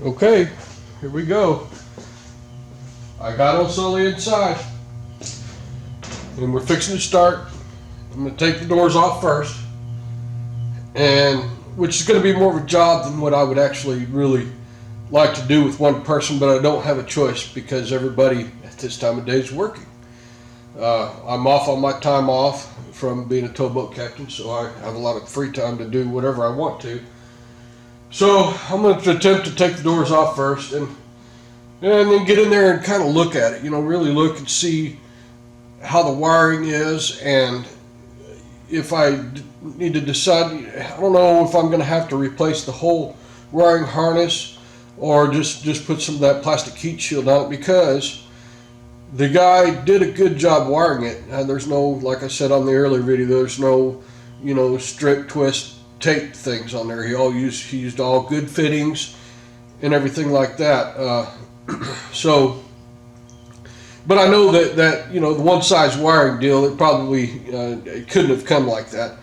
Okay, here we go. I got Ole Sully inside, and we're fixing to start. I'm going to take the doors off first, and which is going to be more of a job than what I would actually really like to do with one person, but I don't have a choice because everybody at this time of day is working. I'm off on my time off from being a towboat captain, so I have a lot of free time to do whatever I want to. So I'm going to attempt to take the doors off first and then get in there and kind of look at it, really look and see how the wiring is, and if I need to decide, I don't know if I'm going to have to replace the whole wiring harness or just put some of that plastic heat shield on it, because the guy did a good job wiring it. And there's no, like I said on the earlier video, there's no, strip, twist, tape things on there. He used all good fittings and everything like that. So, but I know that the one size wiring deal, it probably it couldn't have come like that.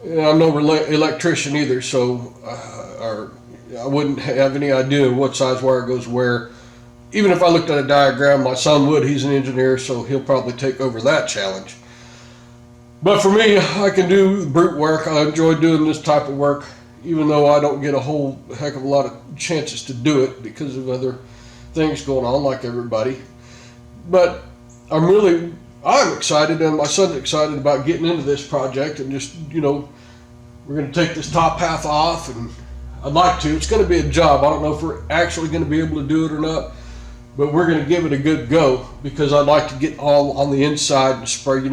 And I'm no electrician either, so I wouldn't have any idea what size wire goes where. Even if I looked at a diagram, my son would. He's an engineer, so he'll probably take over that challenge. But for me, I can do brute work. I enjoy doing this type of work, even though I don't get a whole heck of a lot of chances to do it because of other things going on, like everybody. But I'm excited, and my son's excited about getting into this project, and just, we're going to take this top half off, and I'd like to. It's going to be a job. I don't know if we're actually going to be able to do it or not, but we're going to give it a good go, because I'd like to get all on the inside and spray,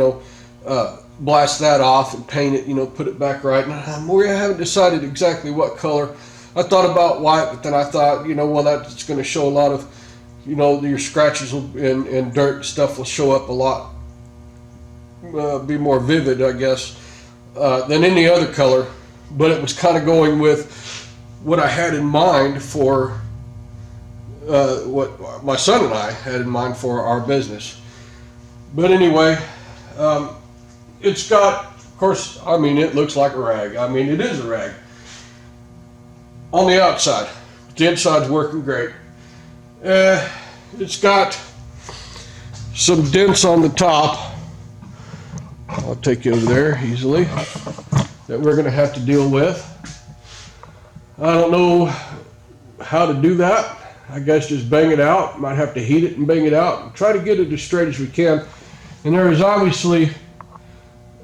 blast that off and paint it, put it back right. And we haven't decided exactly what color. I thought about white, but then I thought, well, that's going to show a lot of, your scratches and dirt and stuff will show up a lot, be more vivid, I guess, than any other color. But it was kind of going with what I had in mind for what my son and I had in mind for our business. But anyway, it's got, of course, it looks like a rag. It is a rag on the outside. The inside's working great. It's got some dents on the top. I'll take you over there easily, that we're going to have to deal with. I don't know how to do that. I guess just bang it out. Might have to heat it and bang it out and try to get it as straight as we can. And there is obviously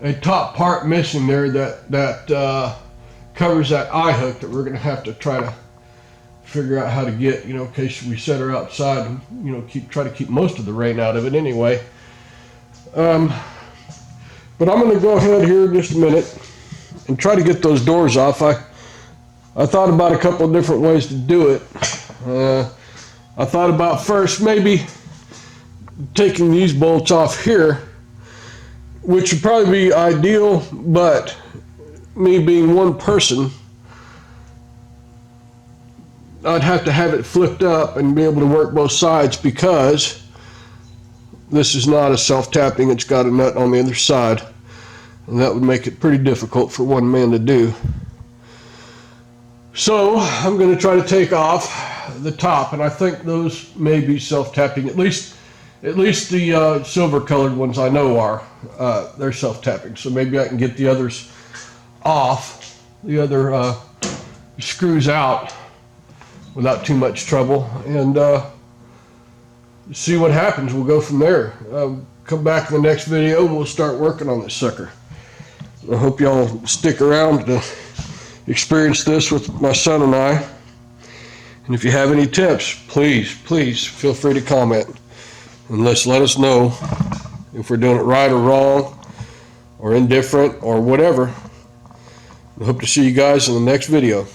a top part missing there that covers that eye hook that we're going to have to try to figure out how to get, in case we set her outside and, try to keep most of the rain out of it anyway. But I'm going to go ahead here in just a minute and try to get those doors off. I thought about a couple of different ways to do it. I thought about first maybe taking these bolts off here, which would probably be ideal, but me being one person, I'd have to have it flipped up and be able to work both sides, because this is not a self-tapping. It's got a nut on the other side, and that would make it pretty difficult for one man to do. So I'm going to try to take off the top, and I think those may be self-tapping. At least the silver colored ones I know are. They're self-tapping, so maybe I can get the others off, the other screws out, without too much trouble, and see what happens. We'll go from there. Come back in the next video and we'll start working on this sucker. I hope y'all stick around to experience this with my son and I. And if you have any tips, please feel free to comment and let us know if we're doing it right or wrong or indifferent or whatever. I hope to see you guys in the next video.